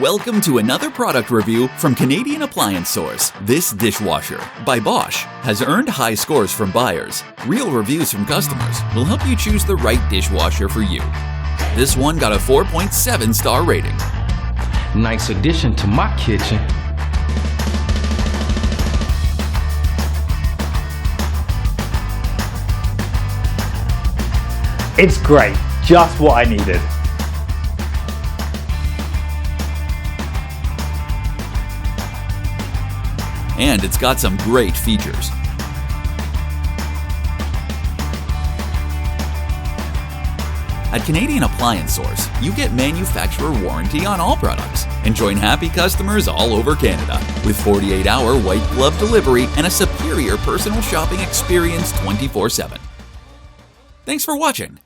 Welcome to another product review from Canadian Appliance Source. This dishwasher, by Bosch, has earned high scores from buyers. Real reviews from customers will help you choose the right dishwasher for you. This one got a 4.7 star rating. Nice addition to my kitchen. It's great, just what I needed. And it's got some great features. At Canadian Appliance Source, you get manufacturer warranty on all products and join happy customers all over Canada with 48-hour white glove delivery and a superior personal shopping experience 24/7. Thanks for watching.